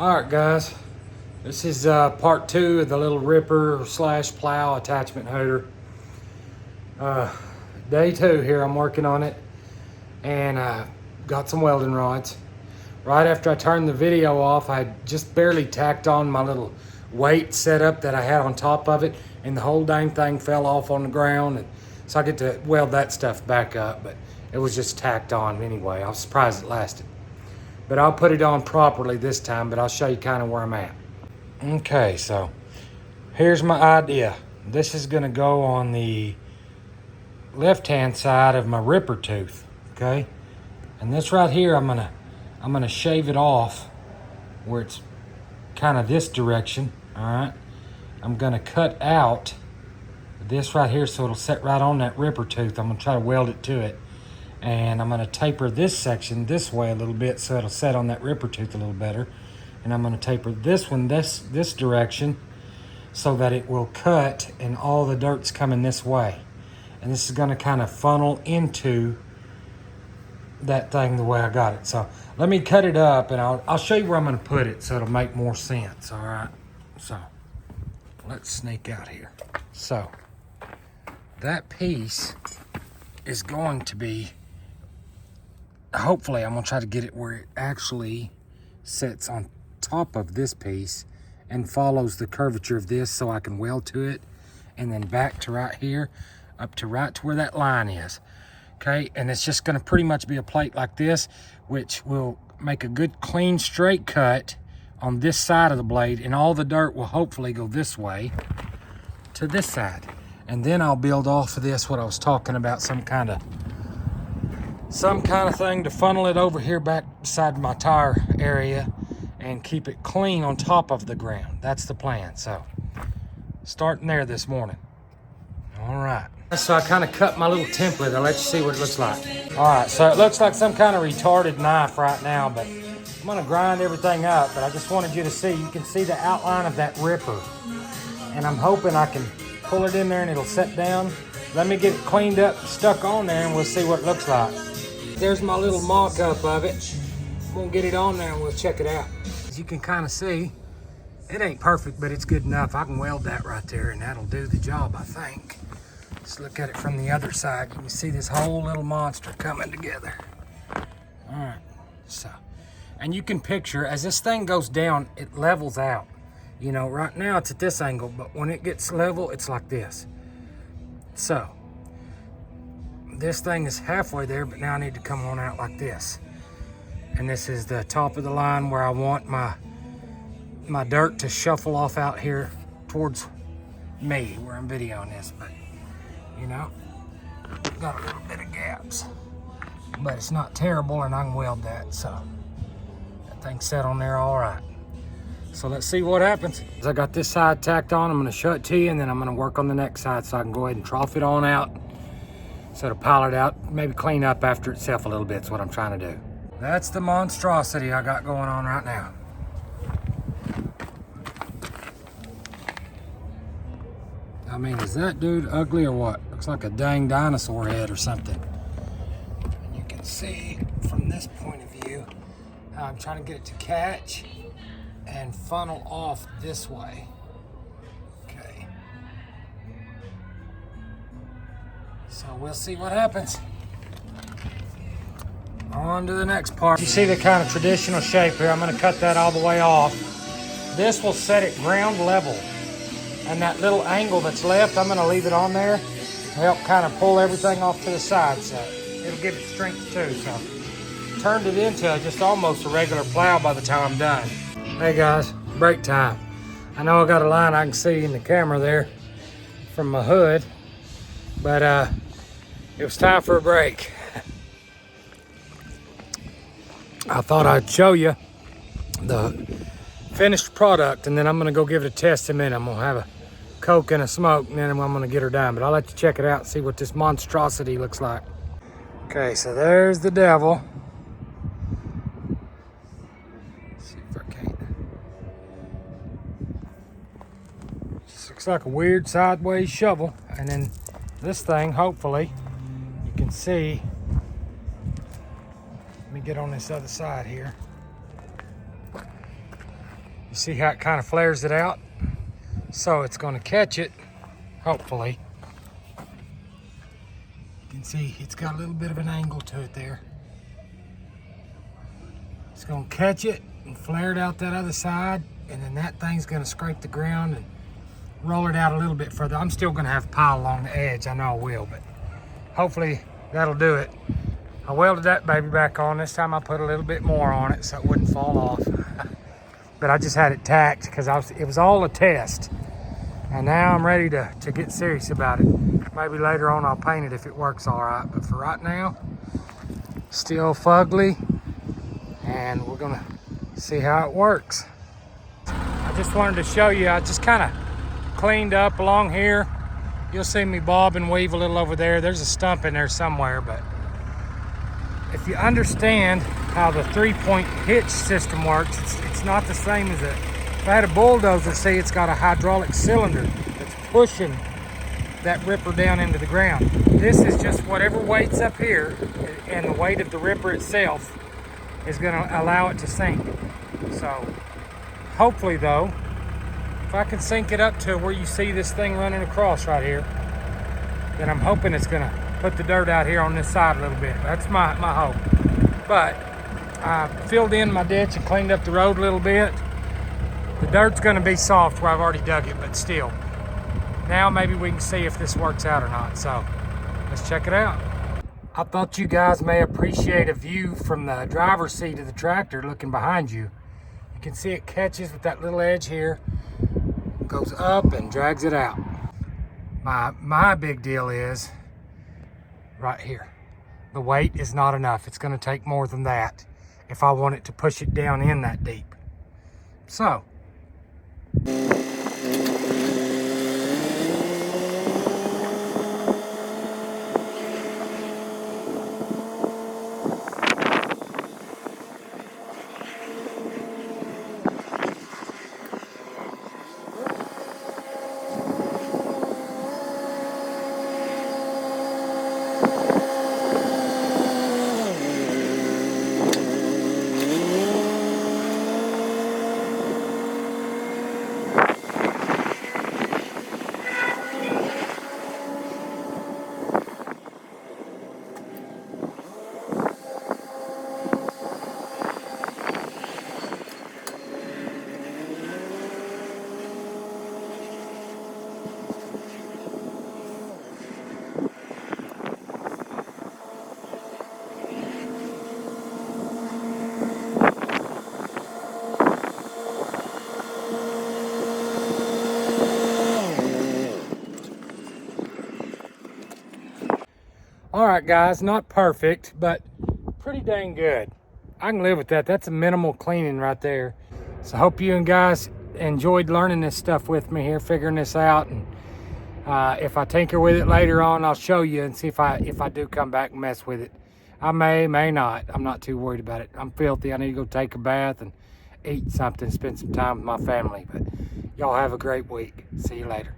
Alright guys, this is part 2 of the little ripper slash plow attachment holder. Day 2 here, I'm working on it, and got some welding rods. Right after I turned the video off, I had just barely tacked on my little weight setup that I had on top of it, and the whole dang thing fell off on the ground, and so I get to weld that stuff back up, but it was just tacked on anyway. I was surprised it lasted. But I'll put it on properly this time, but I'll show you kind of where I'm at. Okay, so here's my idea. This is gonna go on the left-hand side of my ripper tooth, okay? And this right here, I'm gonna shave it off where it's kind of this direction, all right? I'm gonna cut out this right here so it'll set right on that ripper tooth. I'm gonna try to weld it to it. And I'm gonna taper this section this way a little bit so it'll set on that ripper tooth a little better. And I'm gonna taper this one this direction so that it will cut and all the dirt's coming this way. And this is gonna kind of funnel into that thing the way I got it. So let me cut it up and I'll show you where I'm gonna put it so it'll make more sense, all right? So let's sneak out here. So that piece is going to be, hopefully I'm gonna try to get it where it actually sits on top of this piece and follows the curvature of this so I can weld to it, and then back to right here, up to right to where that line is. Okay, and it's just gonna pretty much be a plate like this, which will make a good clean straight cut on this side of the blade, and all the dirt will hopefully go this way to this side. And then I'll build off of this what I was talking about, some kind of thing to funnel it over here back beside my tire area and keep it clean on top of the ground. That's the plan. So starting there this morning. All right. So I kind of cut my little template. I'll let you see what it looks like. All right, so it looks like some kind of retarded knife right now, but I'm gonna grind everything up, but I just wanted you to see, you can see the outline of that ripper. And I'm hoping I can pull it in there and it'll set down. Let me get it cleaned up, stuck on there, and we'll see what it looks like. There's my little mock-up of it. I'm gonna get it on there and we'll check it out. As you can kind of see, it ain't perfect, but it's good enough. I can weld that right there and that'll do the job, I think. Let's look at it from the other side. You can see this whole little monster coming together. All right, so, and you can picture, as this thing goes down, it levels out. You know, right now it's at this angle, but when it gets level, it's like this. So, this thing is halfway there, but now I need to come on out like this. And this is the top of the line where I want my dirt to shuffle off out here towards me, where I'm videoing this. But, you know, got a little bit of gaps. But it's not terrible, and I can weld that, so that thing's set on there all right. So let's see what happens. As I got this side tacked on, I'm gonna show it to you, and then I'm gonna work on the next side so I can go ahead and trough it on out. So to pile it out, maybe clean up after itself a little bit is what I'm trying to do. That's the monstrosity I got going on right now. I mean, is that dude ugly or what? Looks like a dang dinosaur head or something. And you can see from this point of view how I'm trying to get it to catch and funnel off this way. Okay. So we'll see what happens. On to the next part. You see the kind of traditional shape here. I'm gonna cut that all the way off. This will set it ground level. And that little angle that's left, I'm gonna leave it on there to help kind of pull everything off to the side. So it'll give it strength too. So turned it into just almost a regular plow by the time I'm done. Hey guys, break time. I know I got a line I can see in the camera there from my hood, but it was time for a break. I thought I'd show you the finished product, and then I'm gonna go give it a test in a minute. I'm gonna have a Coke and a smoke, and then I'm gonna get her done, but I'll let you check it out and see what this monstrosity looks like. Okay, so there's the devil. Looks like a weird sideways shovel, and then this thing, hopefully you can see. Let me get on this other side here. You see how it kind of flares it out? So it's going to catch it, hopefully. You can see it's got a little bit of an angle to it there. It's going to catch it and flare it out that other side, and then that thing's going to scrape the ground and roll it out a little bit further. I'm still going to have pile along the edge. I know I will, but hopefully that'll do it. I welded that baby back on. This time I put a little bit more on it so it wouldn't fall off. But I just had it tacked because it was all a test. And now I'm ready to get serious about it. Maybe later on I'll paint it if it works all right. But for right now, still fugly. And we're gonna see how it works. I just wanted to show you, I just kind of cleaned up along here. You'll see me bob and weave a little over there. There's a stump in there somewhere, but if you understand how the 3-point hitch system works, it's not the same as if I had a bulldozer, see, it's got a hydraulic cylinder that's pushing that ripper down into the ground. This is just whatever weight's up here, and the weight of the ripper itself is going to allow it to sink. So hopefully though, if I can sink it up to where you see this thing running across right here, then I'm hoping it's going to put the dirt out here on this side a little bit. That's my hope. But I filled in my ditch and cleaned up the road a little bit. The dirt's going to be soft where I've already dug it, but still. Now maybe we can see if this works out or not. So let's check it out. I thought you guys may appreciate a view from the driver's seat of the tractor looking behind you. You can see it catches with that little edge here, goes up and drags it out. My big deal is right here. The weight is not enough. It's going to take more than that if I want it to push it down in that deep. So all right, guys, not perfect, but pretty dang good. I can live with that. That's a minimal cleaning right there. So hope you and guys enjoyed learning this stuff with me here, figuring this out. And if I tinker with it later on, I'll show you and see if I do come back and mess with it. I may not. I'm not too worried about it. I'm filthy. I need to go take a bath and eat something, spend some time with my family. But y'all have a great week. See you later.